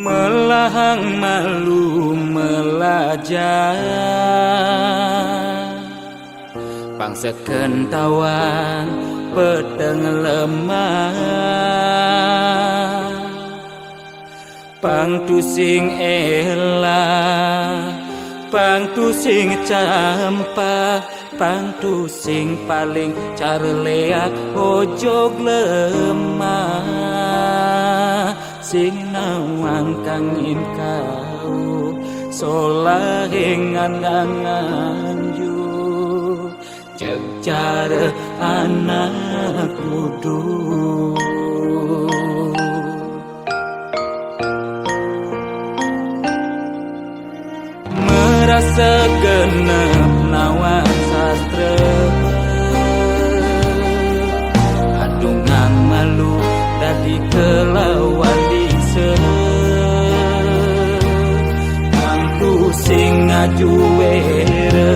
melahang malu melajah pangsekeun tawan pedeng lemah pangtusing elah pangtusing campa pangtusing paling carleak ojog lemah sing nawang kangin kau solahengan nganju cek cara anak kudu merasa genep nawan sastra adungang malu dadi kelawan dise pusing ngajuere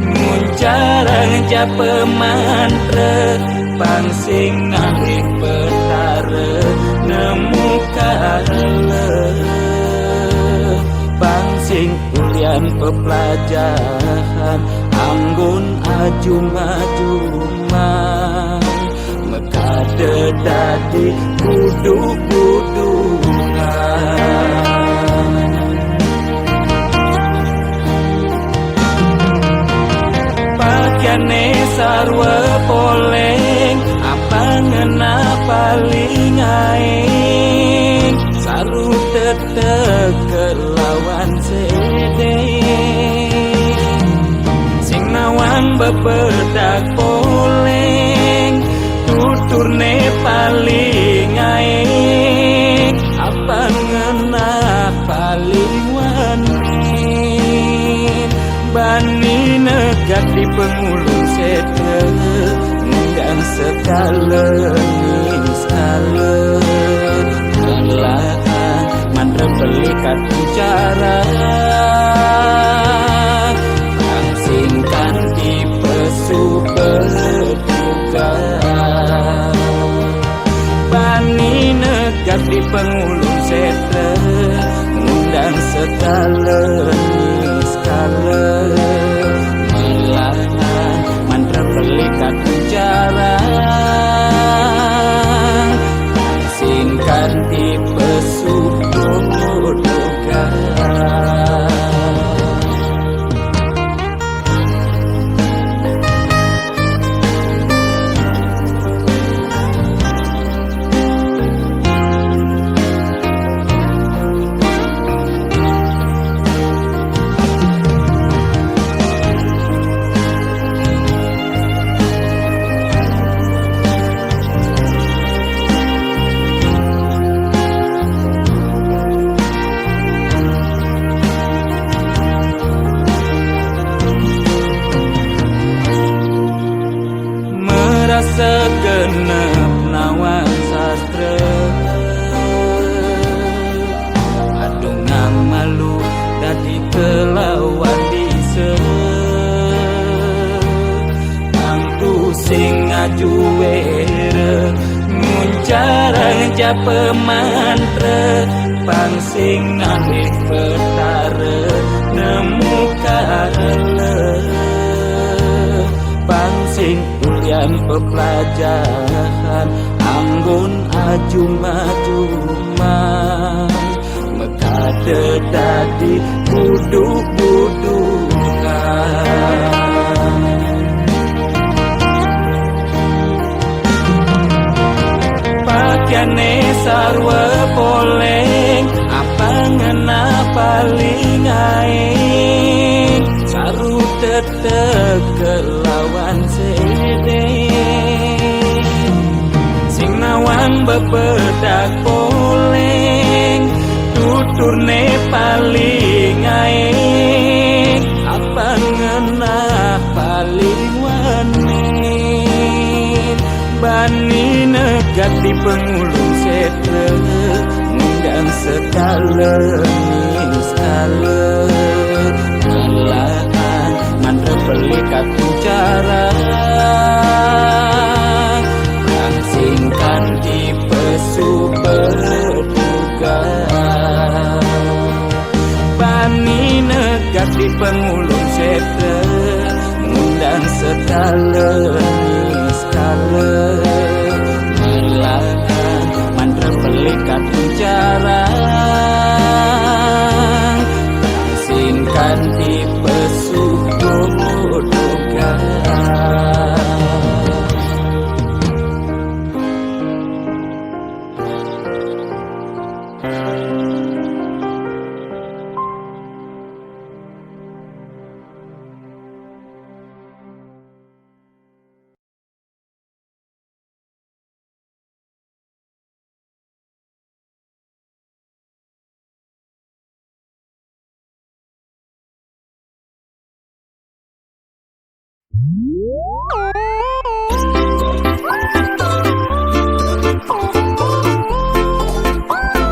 muncarang japa mantra pangsing ngalih petara nemu kale pangsing ulian pepelajaran anggun ajum-ajumang mekade dadi kudu-kudungan pakaiane sarwa poleng apa ngena paling aing saru tetek kelawan sede sing nawang bebedak poleng tuturne paling aing apa ngena paling wani bani negak di pengulung sete dan sekala kelahan mantra belikat bicara langsingkan di pesu berduka bani negak di pengulung sete dan sekala melahan mantra belikat bicara singkan di pesu berduka segenep nawan sastra adungang malu dadi kelawan dise pangtusing ngajuere muncarang japa mantra pangsing ngalih petara nemu kale pangsing ulian pepelajaran anggun ajum-ajumang mekade dadi kudu-kudungan pakaiane sarwa poleng apa ngena paling aing saru tetek kelawan sede sing nawang bebedak poleng tuturne paling aing apa ngena paling wani bani negak di pengulung sete ngundang sekala melahan mantra belikat bicara langsingkan di pesu berduka bragat di pengulung setre ngundang sekala skala melahan mantra pelikat jarang singkan di pesuku duga.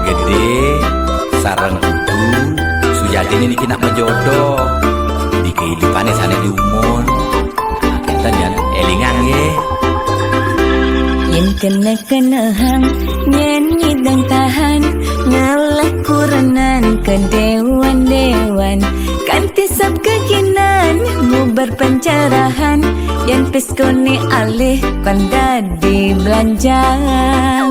Gede sarang kudu sujatine niki nak jodoh di kehidupan sana di umur kita jangan elingan ye yen kena hang nyanyi dan tahan ngalah kurenan ke dewan kanti sab kekinan mubar pencerahan yang peskone alih panda di belanjang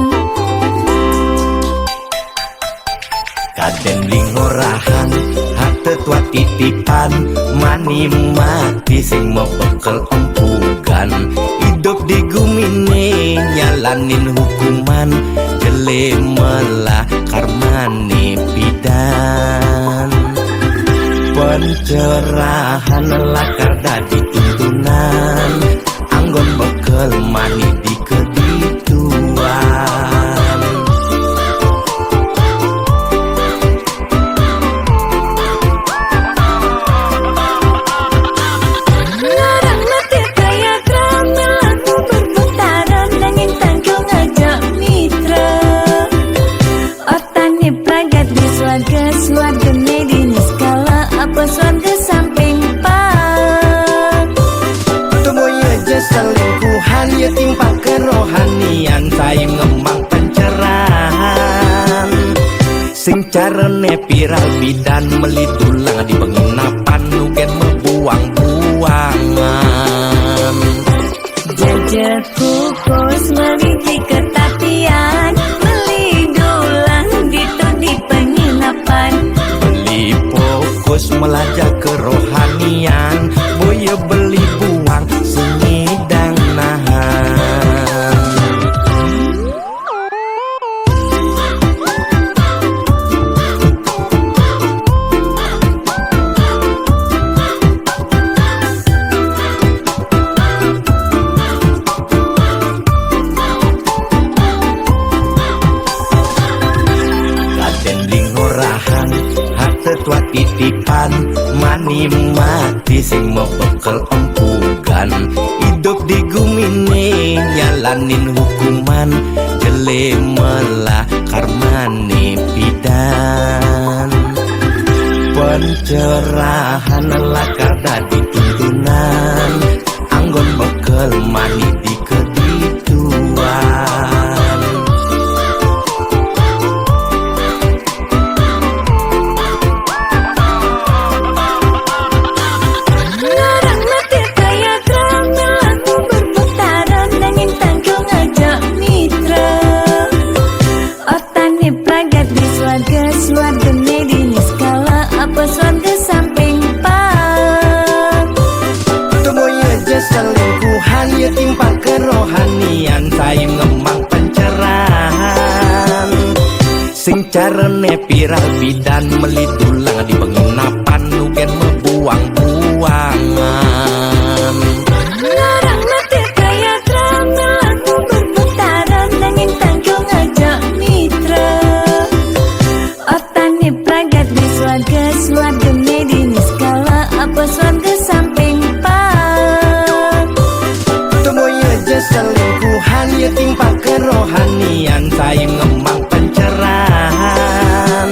kadang lingorahan hati tua titipan mani mati sing mau bekel empugan hidup di gumine nyalanin hukuman jele melah karmane pidan pencerahan lakar dadi tuntunan anggon bekel mani di kedituan Swarga medini skala apa swarga samping pak temoy aja selingkuhan ya timpa kerohanian saya ngembang pencerahan sing carane viral bidan meli tulang di penginapan nugen membuang-buangan jajak kukus meliti ketapian meli dulang di penginapan beli fokus melajak kerohanian boya beli buang sengidang nahan tua titipan mani mati sing mau bekel empugan hidup di gumine nyalanin hukuman jele melah karmane pidan pencerahan lakar dadi tuntunan anggon bekel mani di kedituan swarga medini skala apa swarga samping pak temoy aja selingkuhan ya timpa kerohanian saya ngembang pencerahan sing carane viral bidan meli tulang di penginapan nugen membuang-buangan larang mati kaya drama lagu berputaran nanging tanggung aja mitra swarga medini skala apa swarga samping pak temoy aja selingkuhan ya timpa kerohanian saya ngembang pencerahan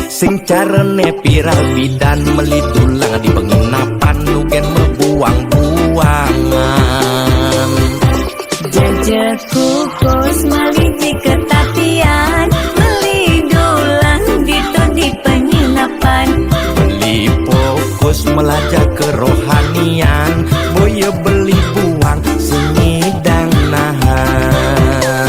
sing carane viral bidan meli tulang di penginapan nugen membuang-buangan jajak kukus meliti ketapian meli dulang di penginapan beli melajak kerohanian. Boya beli buang sengidang nahan.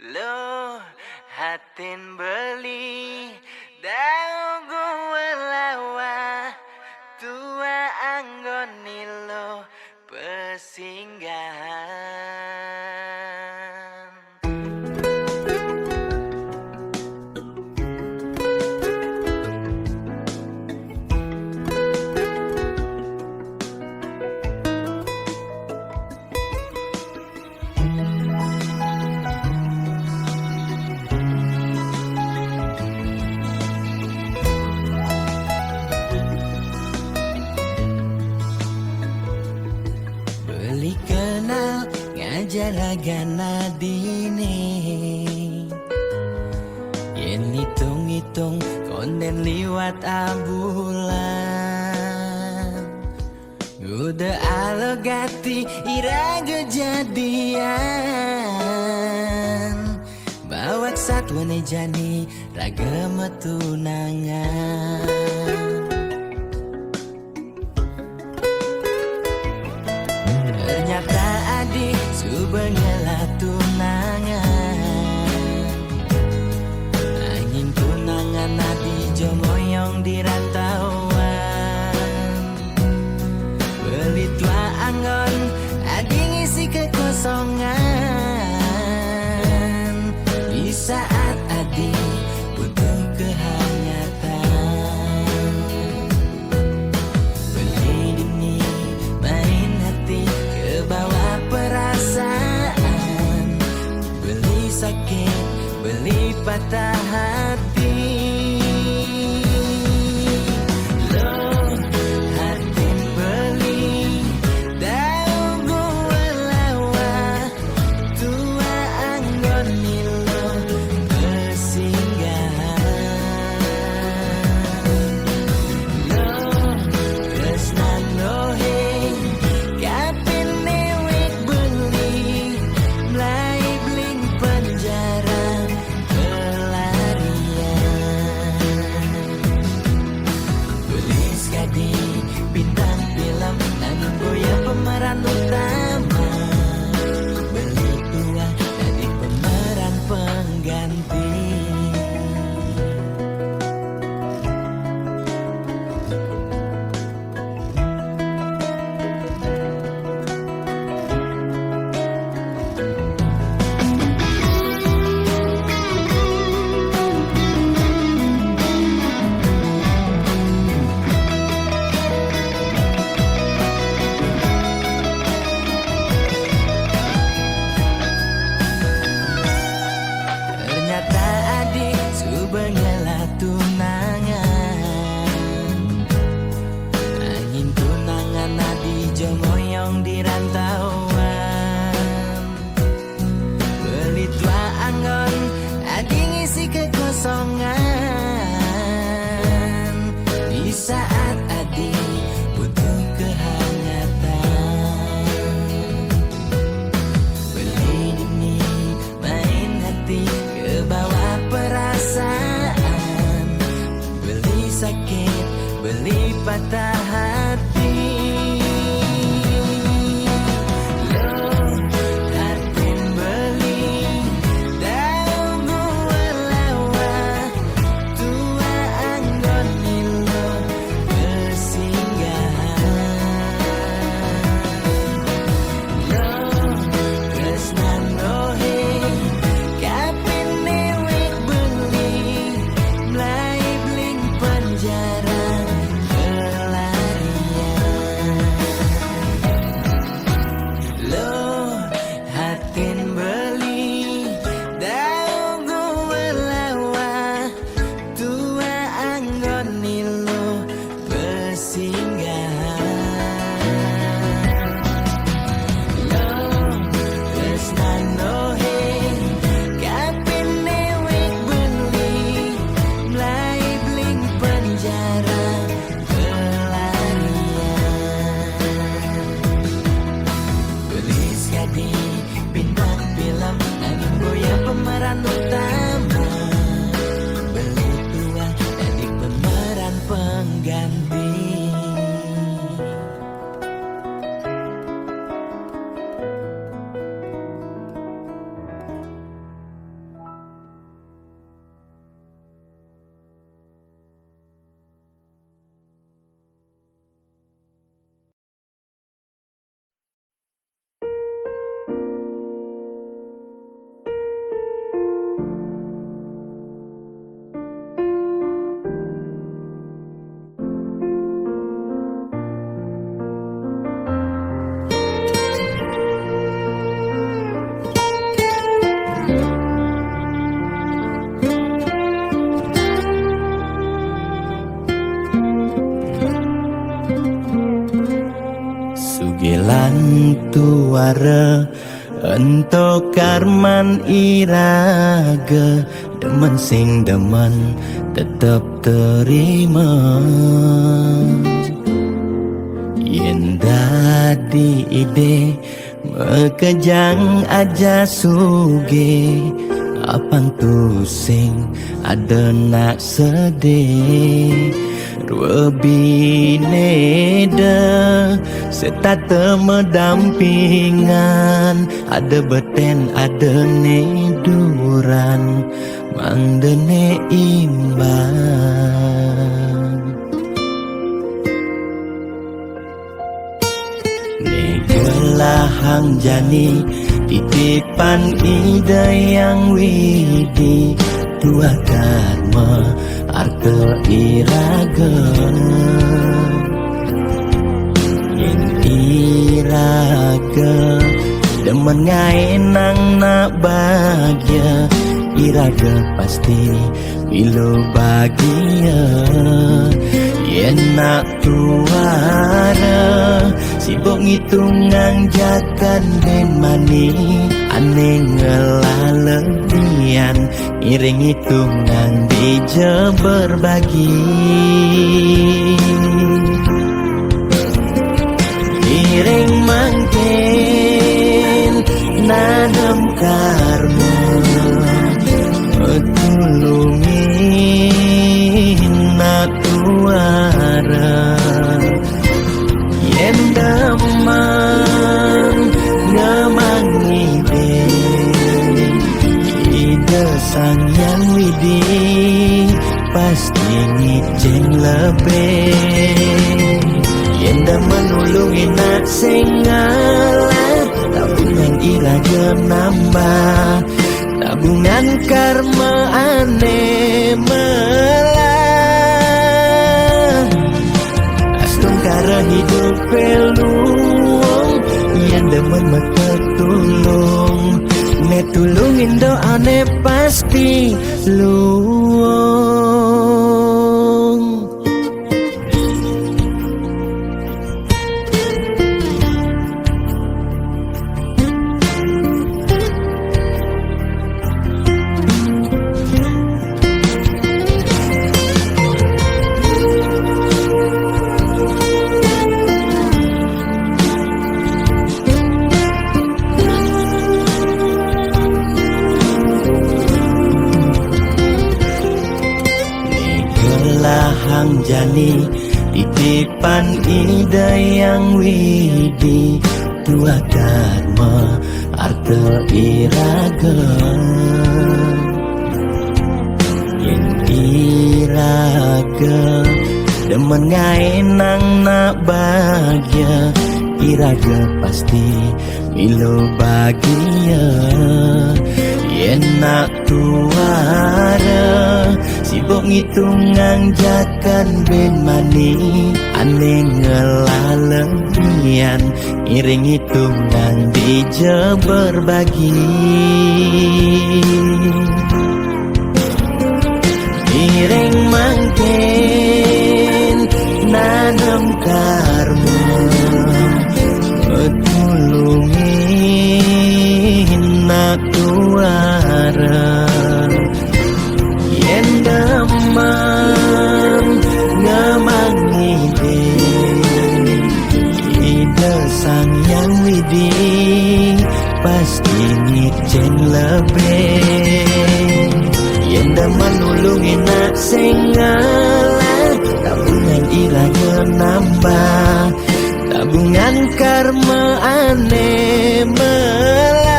Lo hatin beli dagu lawa tua anggoni lo pesinggahan. Beli kenal ngajalagana dini yen hitung-hitung konden liwat abulan. Udah alogati iraga jadian bawak satwa jani raga metunangan. Ternyata adik subengela tunangan. Angin tunangan adi jomoyong di rantauan. Beli tua anggon adi ngisi kekosongan. Di saat adi butuh kehangatan. Beli dini main hati bawa perasaan. Beli sakit, beli patah hati. Lo hatin beli dagu lawa tua anggoni lo pesinggahan. Lo tresnan lohe kapin newek beli mlai bling penjara pelarian. Ilan tuara ento karman iraga, demen sing demen tetep terima. Yen dadi ide mekejang aja suge, apang tu sing ada nak sedih. Dua bineda serta medampingan, ada beten ada neduran, mangdene imbang. Negelahang jani titipan ida yang widi, dua dharma arta iraga. Yen iraga demen ngai nang nak bahagia, iraga pasti bilo bahagia. Yen nak tuara sibuk ngitungan jakan den mani, ane ngelalebian iring hitungan dija berbagi. Iring mangkin nadam karma, tulungin nak tuara. Yen damang ngamang ide, ide sang yang widi pasti ngicen lebih. Yen damang nulungin nak singalah, tabungan iraga nambah, tabungan karma aneh melah. Cara hidup peluang yang demen tertulung, ne tulungin doa ne pasti luang. Hang jani titipan ida yang widi, dua dharma arta iraga. Yen iraga demen ngai nang nak bahagia, iraga pasti milo bahagia. Yen nak tuara sibuk ngitungan jakan ben mani, ane ngelalebian iring hitungan dija berbagi. Iring mangkin nanam karma, tulungin nak tuara. Yen damang ngamang ide, ide sang yang widi pasti ngicen lebih. Yen damang nulungin nak singalah, tabungan iraga nambah, tabungan karma aneh melah.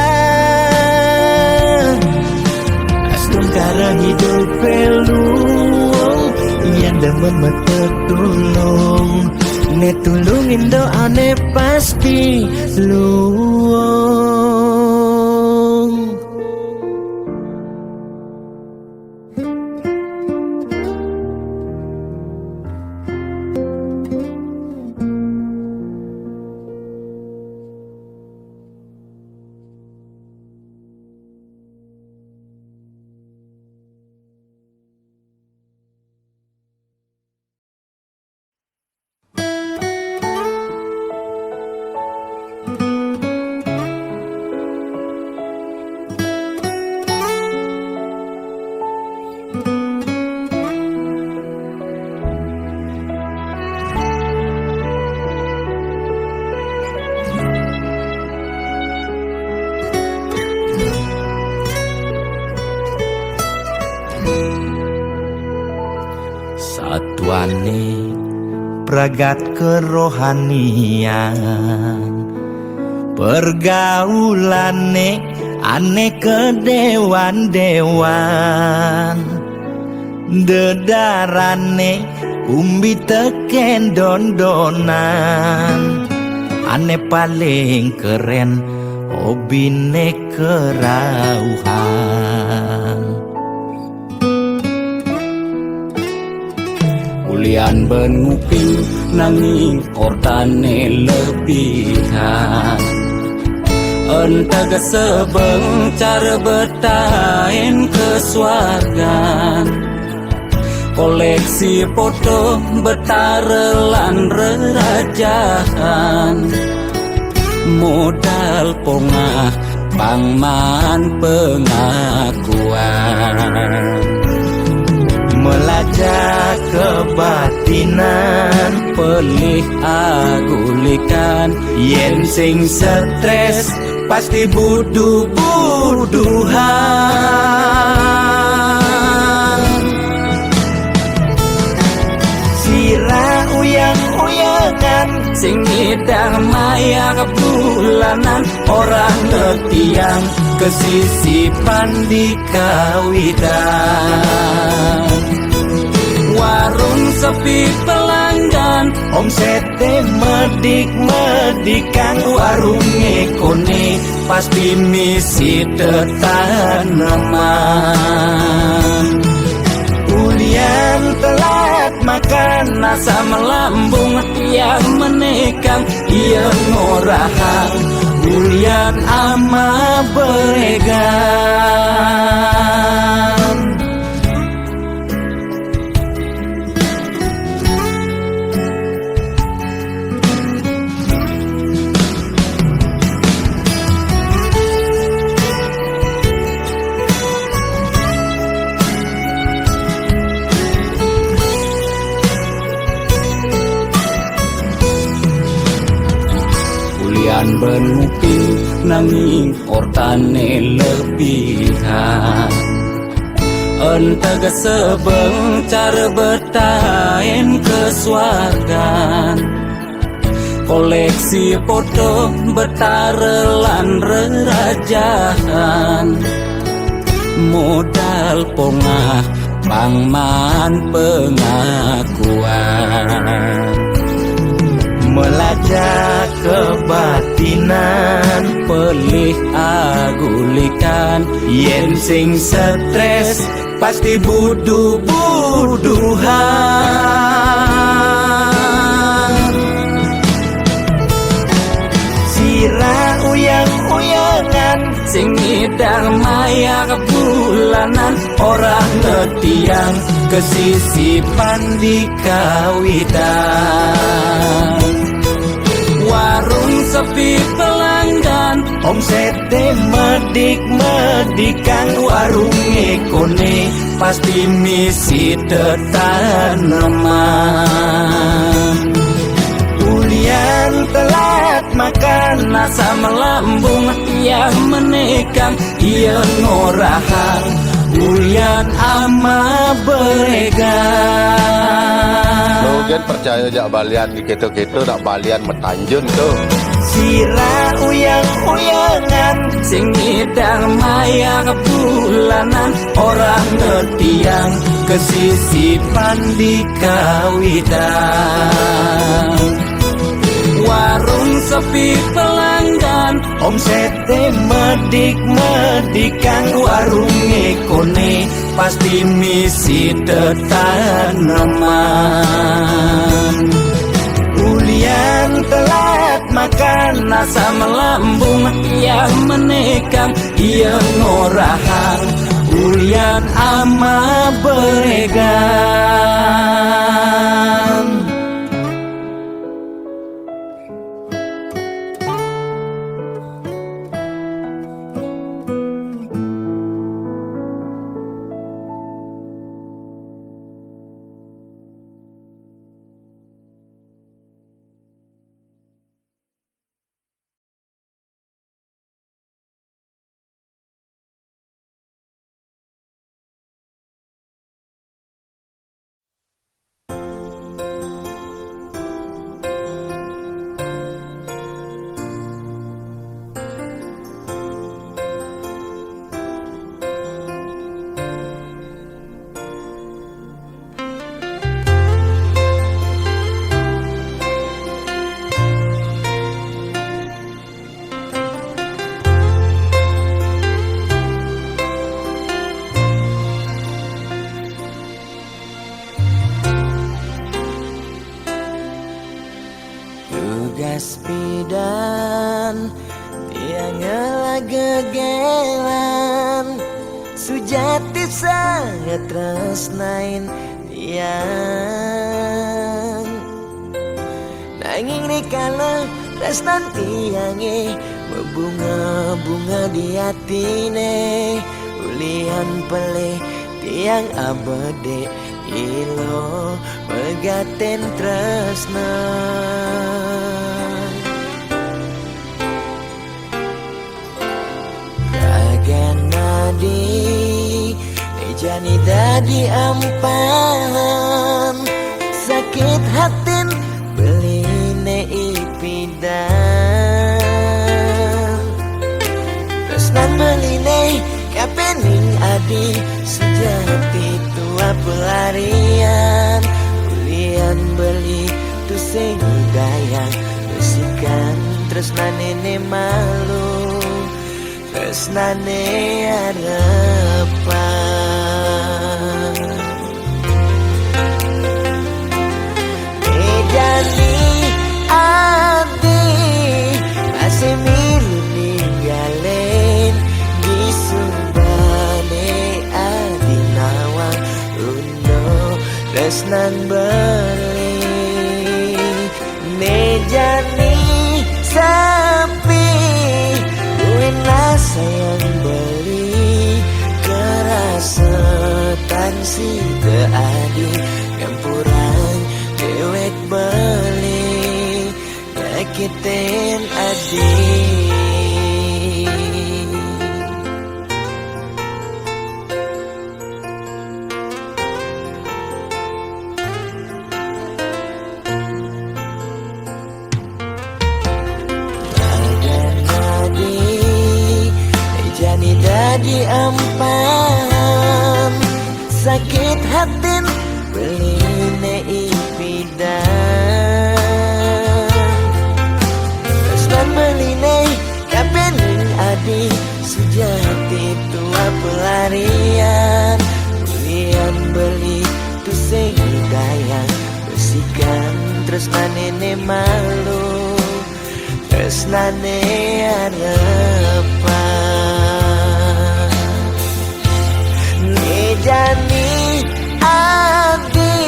Astung cara hidup peluang yang demen tertulung, ne tulungin doa ne pasti luang. jiwane pragat kerohanian, pergaulane aneh kedewan-dewan, dedarane umbi teken dondonan, aneh paling keren hobine kerauhan. Ulian bengupi nanging ortane lebihan, entega sebeng cara bertain kesuargan, koleksi foto betarelan rerajahan, modal pongah pangman pengakuan, melacak kebatinan, pelih agulikan, yen sing stres pasti buduh-buduhan. Sirah uyang-uyangan, sing ngidang maya bulanan, orang ngetiang kesisipan di kawitan. warung sepi pelanggan, Omsete medik-medikan, warung ekone pasti misi tetaneman. ulian telat makan, nasa melambung tiang menekang, ia ngorahan, ulian ama beregan. Ulian benupi nanging ortane lebihan, entega sebeng cara bertain kesuargan, koleksi foto betarelan rerajahan, modal pongah pangman pengakuan, melacak kebatinan, pelih agulikan, yen sing stres pasti buduh-buduhan. Sirah uyang-uyangan, sing ngidang maya bulanan, orang ngetiang kesisipan di kawitan. warung sepi pelanggan, Omsete medik-medikan, warung ekone pasti misi tetaneman. ulian telat makan, nasa melambung tiang menekang, ia ngorahan, ulian ama beregan. Logan percaya jak balian di keto-keto nak balian metanjun tuh. Sirah uyang-uyangan, sing ngidang maya bulanan, orang ngetiang kesisipan di kawitan. warung sepi pelanggan, Omsete medik-medikan, warung ekone pasti misi tetaneman. ulian telat makan, nasa melambung tiang menekang, ia ngorahan, ulian ama beregan. tugas pidan tiang gegelan sujati sangat tresnain tiang nanging rikala tresnan tiange berbunga-bunga di hatine ulian pelih tiang abade ilo megaten tresna ragan nadi jani dadi ampahan sakit hatin beline ipidan tresnan beline kapening adi sejati tua pelarian ulian beli tu sing dayang besikan tresnane malu tresnane harapan medani adi masih milu ninggalen di subane adi nawang undo tresnan beli medani sapi Wena sayang beli kerasetan si keadi campuran dewek beli nyakitin adi jadi ampam sakit hatin beline ipidan tresnan beline kapening adi sejati tua pelarian ulian beli tu sing dayang besikan tresnane malu tresnane harapan Jani adi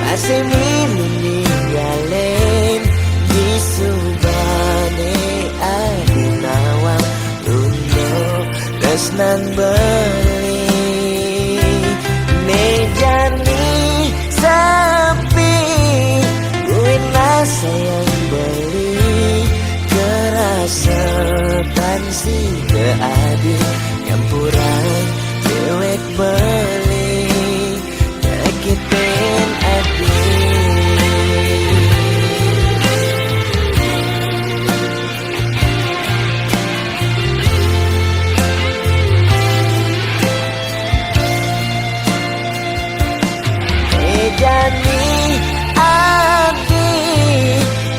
masih milu ninggalen di subane adi nawang undo tresnan beli mejani sapi wena sayang beli kerasetan si keadi campuran dewek beli nyakitin adi jani adi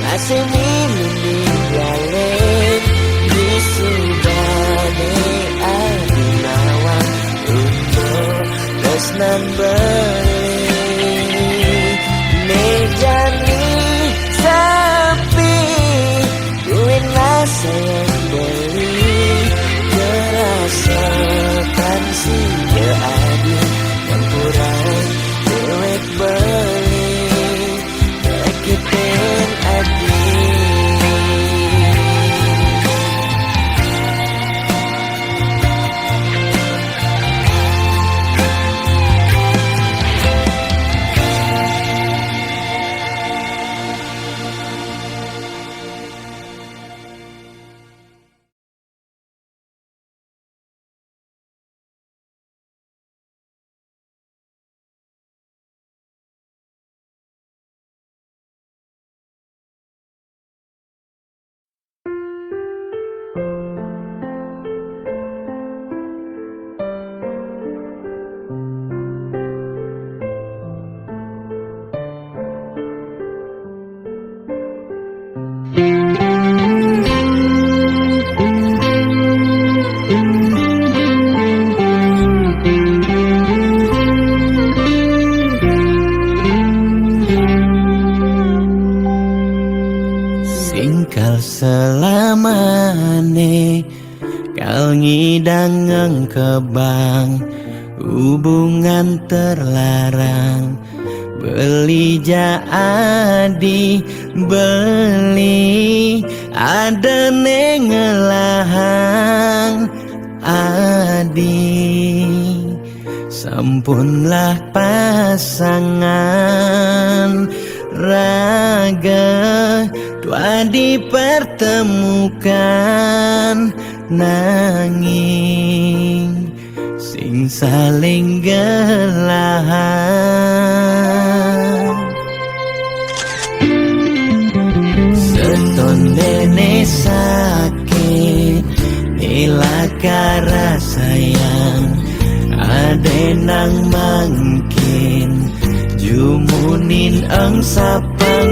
masih milu ninggalen di subane adi nawang tresnan beli mejani sapi wena sayang beli kerasetan si keadi campuran dewek beli nyakitin adi singkal selamane kal ngidang kebang hubungan terlarang beli jadi beli ada nengelahang adi sampunlah pasangan raga tua dipertemukan nanging sing saling gelahan seton dene sakit nilakara sayang ade nang mangkin jumunin ang sapang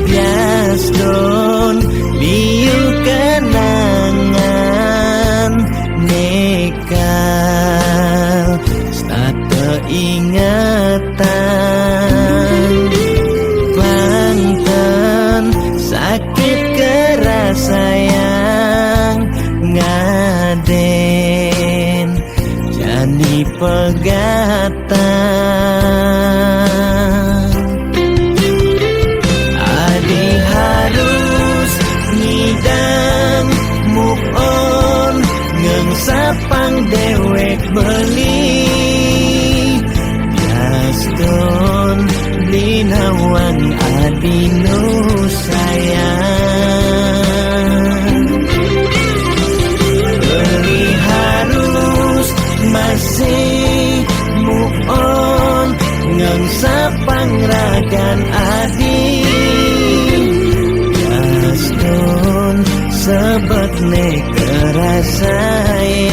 bias don liu kenangan nekal stata ingatan bangtan sakit keras sayang ngaden jani pegatan adi harus ngidang move on ngengsapang dewek beli Gaston linawang adi nu sayang beli harus masih move on ngengsapang ragan adi Gaston sebet kerasayang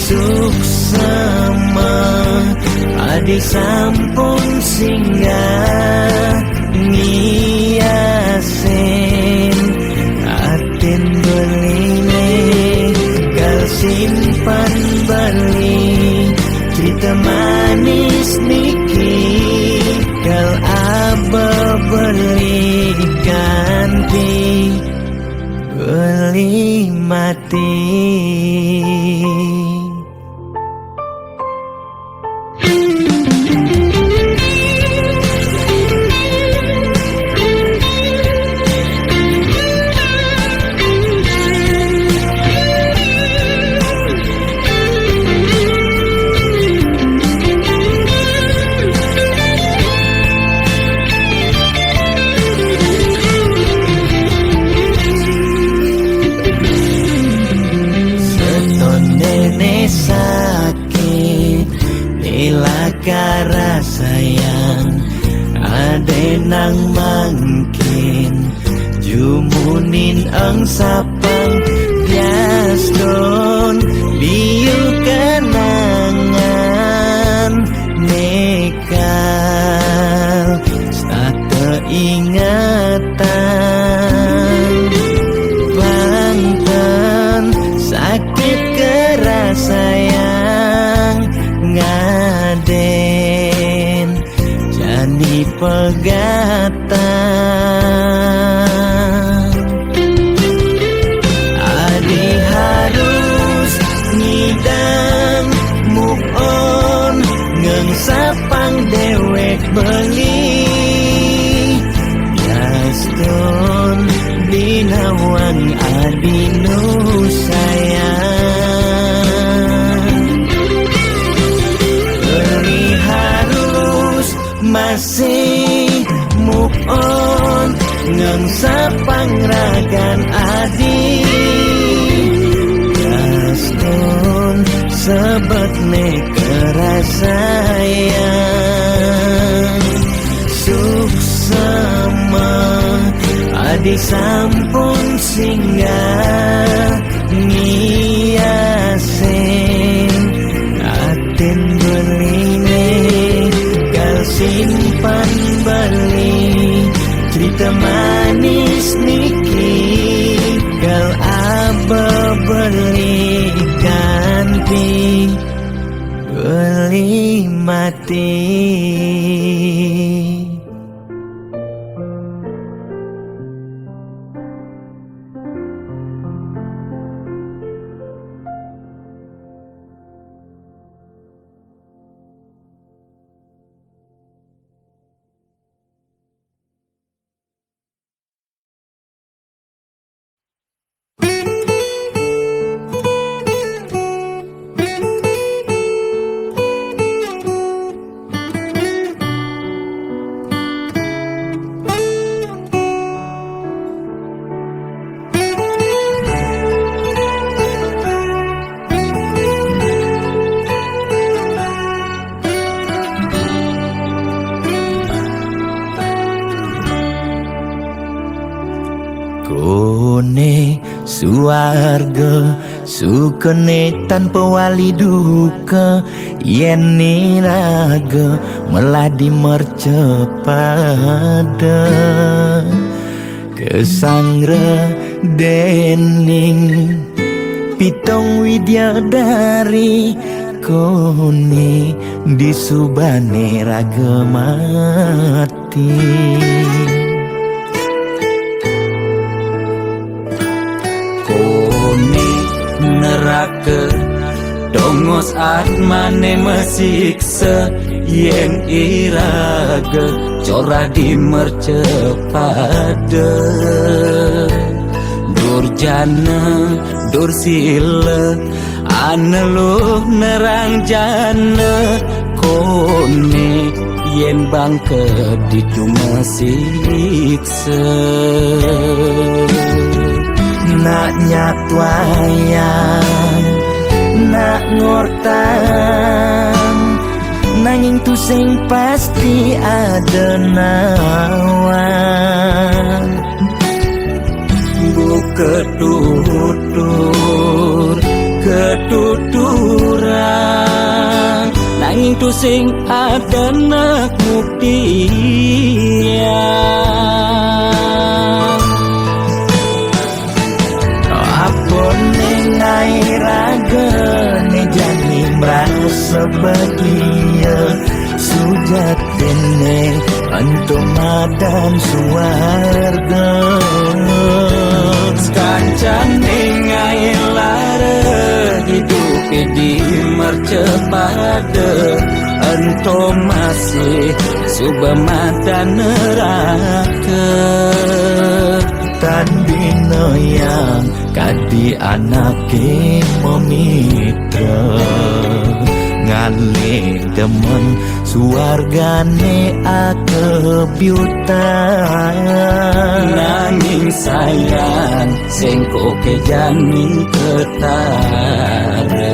suksema adi sampun singgah ngiasin atin beline kal simpan beli cerita manis niki kal aba beli ganti beli mati sakit nilakara sayang ade nang mangkin jumunin ang sapang bias don liu kenangan nekal stata ingatan bangtan sakit keras sayang ngaden jani pegatan adi harus ngidang move on ngengsapang dewek beli Gaston linawang adi nu sayang beli harus masih move on ngengsapang ragan adi Gaston sebet kerasayang suksema adi sampun singgah ngiasin atin beline kal simpan beli cerita manis niki kal aba beli ganti beli mati Kone suarga sukene tanpa wali duka, yen niraga meladi mercepada kesangra dening pitong widyadari, kone disubane raga mati. Kone neraka dongos atmane mesiksa, yen iraga cora di mercepada. Durjana dursila aneluh nerang jana, kone yen bangke ditu mesiksa. Nak nyatwayang nak ngortang, nanging tu sing pasti ada nawan. Ketutur ketuturan, nanging tu sing ada nak buktian. Apone ngai raga ne jani merasa bahagia, sujatene antum madan suarga. Kancane ngai lara hidup di mercepada, ento masih subamata neraka. Tan bina yang kadi anake memitra, ngale demen suargane akebyutan. Nanging sayang sengko kejani ketara,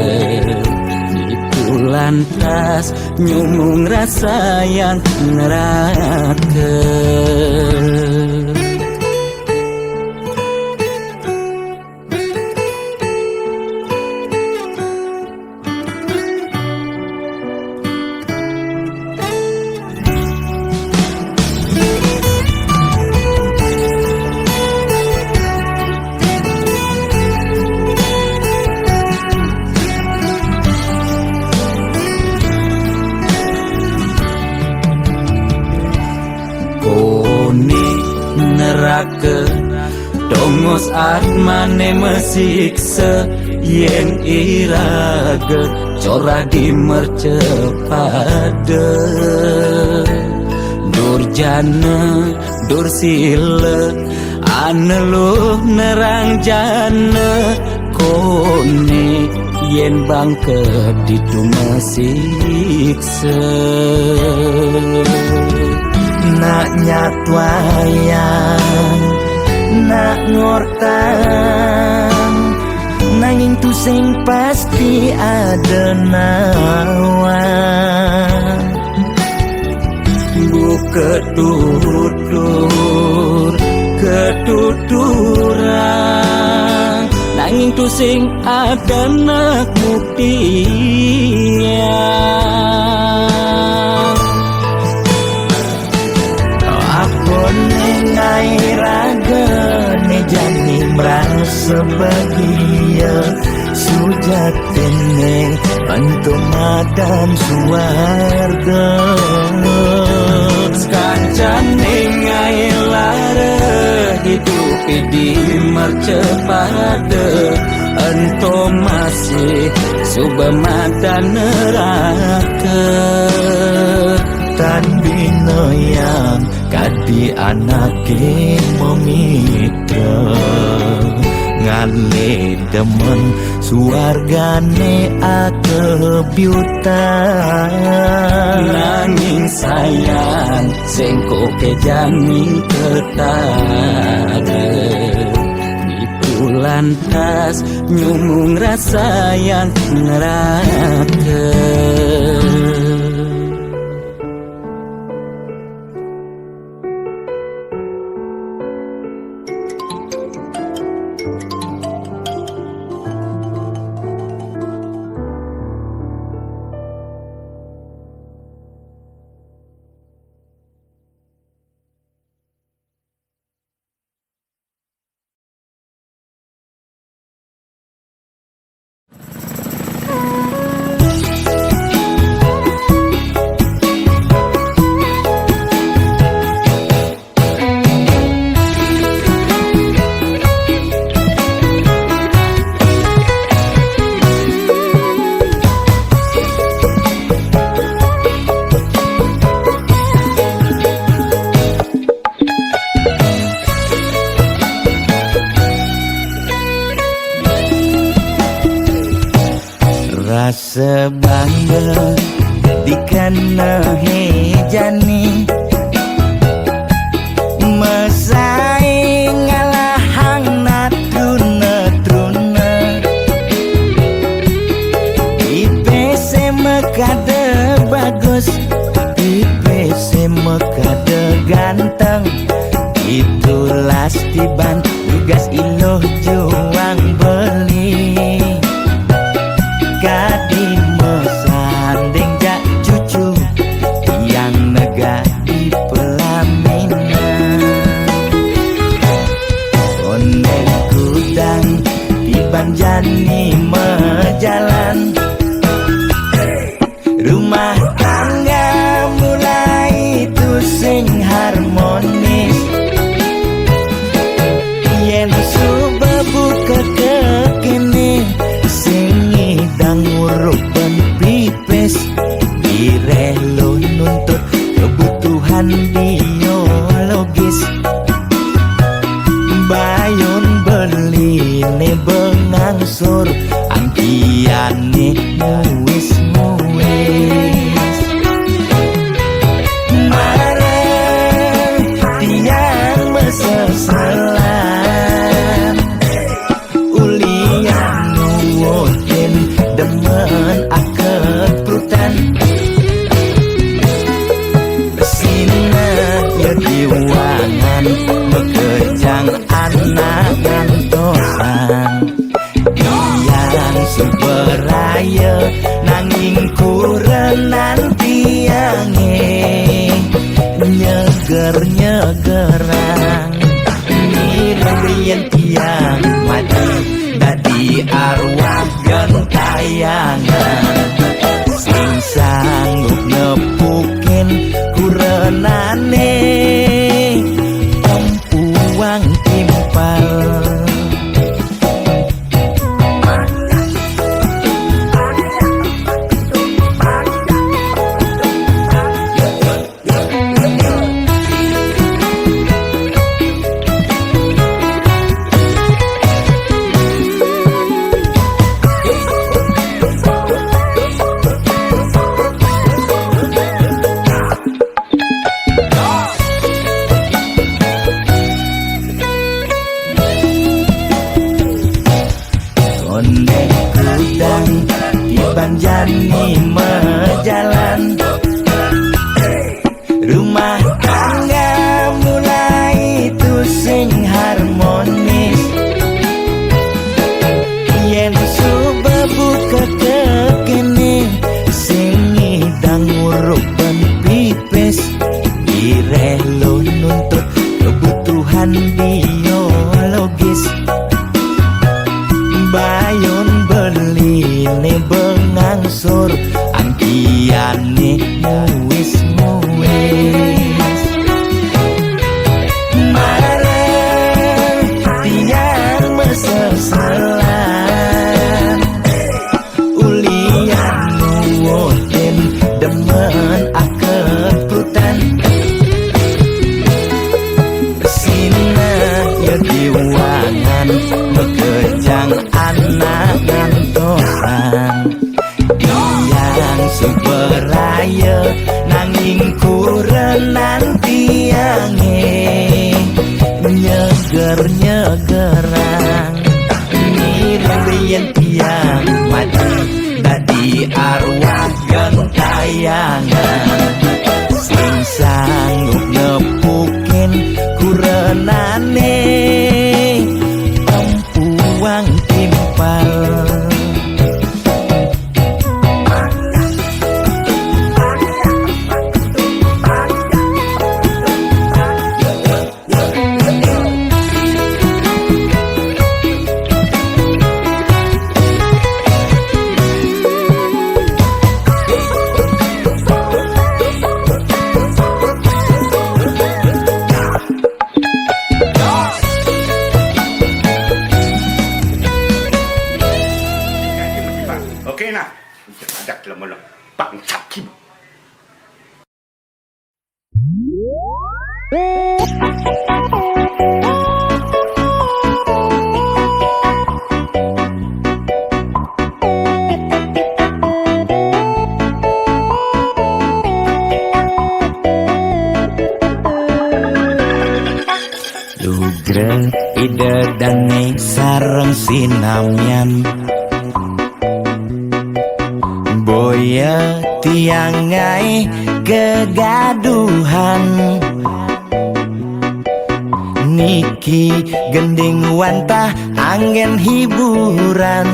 itu lantas nyumung rasa yang neraka. Kone neraka dongos atmane mesiksa, yen iraga cora di mercepada. Durjana dursila aneluh nerang jana, kone yen bangke ditu mesiksa. Nak nyatwayang nak ngortang, nanging tu sing pasti ada nawan. Ketutur ketuturan, nanging tu sing ada nak buktian. Apone ngai raga ne jani merasa bahagia, sujatene antum madan suarga. Kancane ngai lara hidup di mercepada, ento masih subamata neraka. Tan bina yang kadi anake memitra, ngale demen suargane akebyutan. Nanging sayang sengko kejani ketara, itu lantas nyumung rasa yang neraka. Rasa bangga dikana hejani mesaing ngalahang natruna-truna IPC mekade bagus IPC mekade ganteng itulah tiban tugas iloh juang beli Gadi mesanding jak cucu yang nega di pelaminan Onden kudang di banjani mejalan Rumah tangga mulai tusing harmonis Yen subebu kekekini Singidang uruk dan pipis Direlo nuntut kebutuhan biologis Bayon beli ne bengangsur Angkiane muis-muis Marah tiang meseselan Ulian nuwutin demen akad prutan Sina ya diwangan Mekejang anak ngantosan Yang superaya Nanging kurenan tiange Nyeger-nyegerang Nirang tiang mati Dadi arwah gentayangan Sing sanggup nepukin kurenane Tempuang timpal Ondek kudang di banjani mejalan Rumah tangga mulai tusing harmonis Yen subebu kekekini Singidang uruk dan pipis Direlo nuntut kebutuhan biologis Bayon beli ne bengangsur Angkiane muis-muis Marah tiang meseselan Ulian nuwutin demen akad prutan Sina ya diwangan Mekejang anak ngantosan Yang superaya Nanging kurenan tiange Nyeger-nyegerang Nirang tiang mati Dadi arwah gentayangan Sing sanggup nepukin kurenane Lugre ide dane sareng sinamyan Boya tiangai kegaduhan Niki gending wantah angin hiburan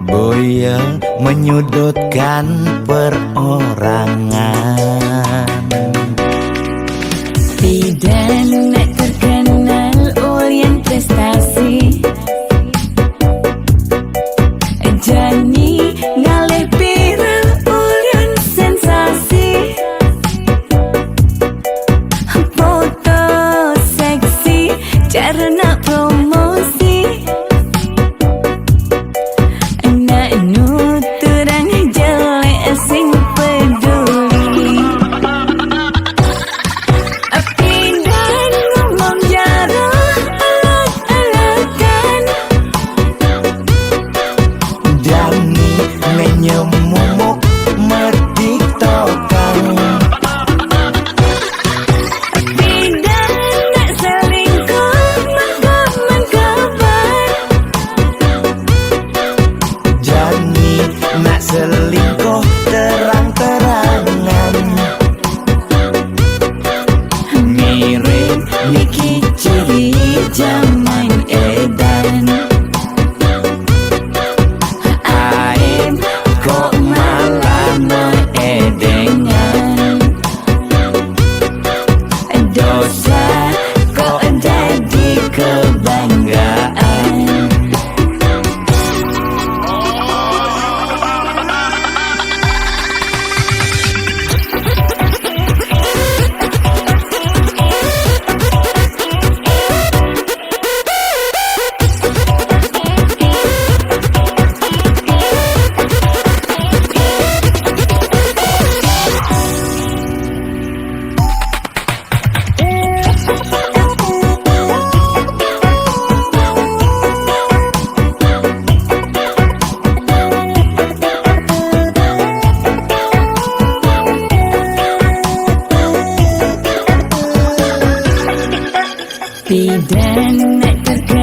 Boya menyudutkan perorangan Bidan nak terkenal ulyan prestasi Jani ngalih viral ulyan sensasi Foto seksi cara nak promosi Nak nuturang jelek sing peduli Pindan ngomong jarang alak-alakan Dani menyemumuk mediktokan Pindan nak selingkuh mengkabar Jani nak selingkuh terang-terangan Mirip Niki ciri zaman edan Aib kok malah mengedengan Dosa kok jadi kebanggaan Bidan nak terkenal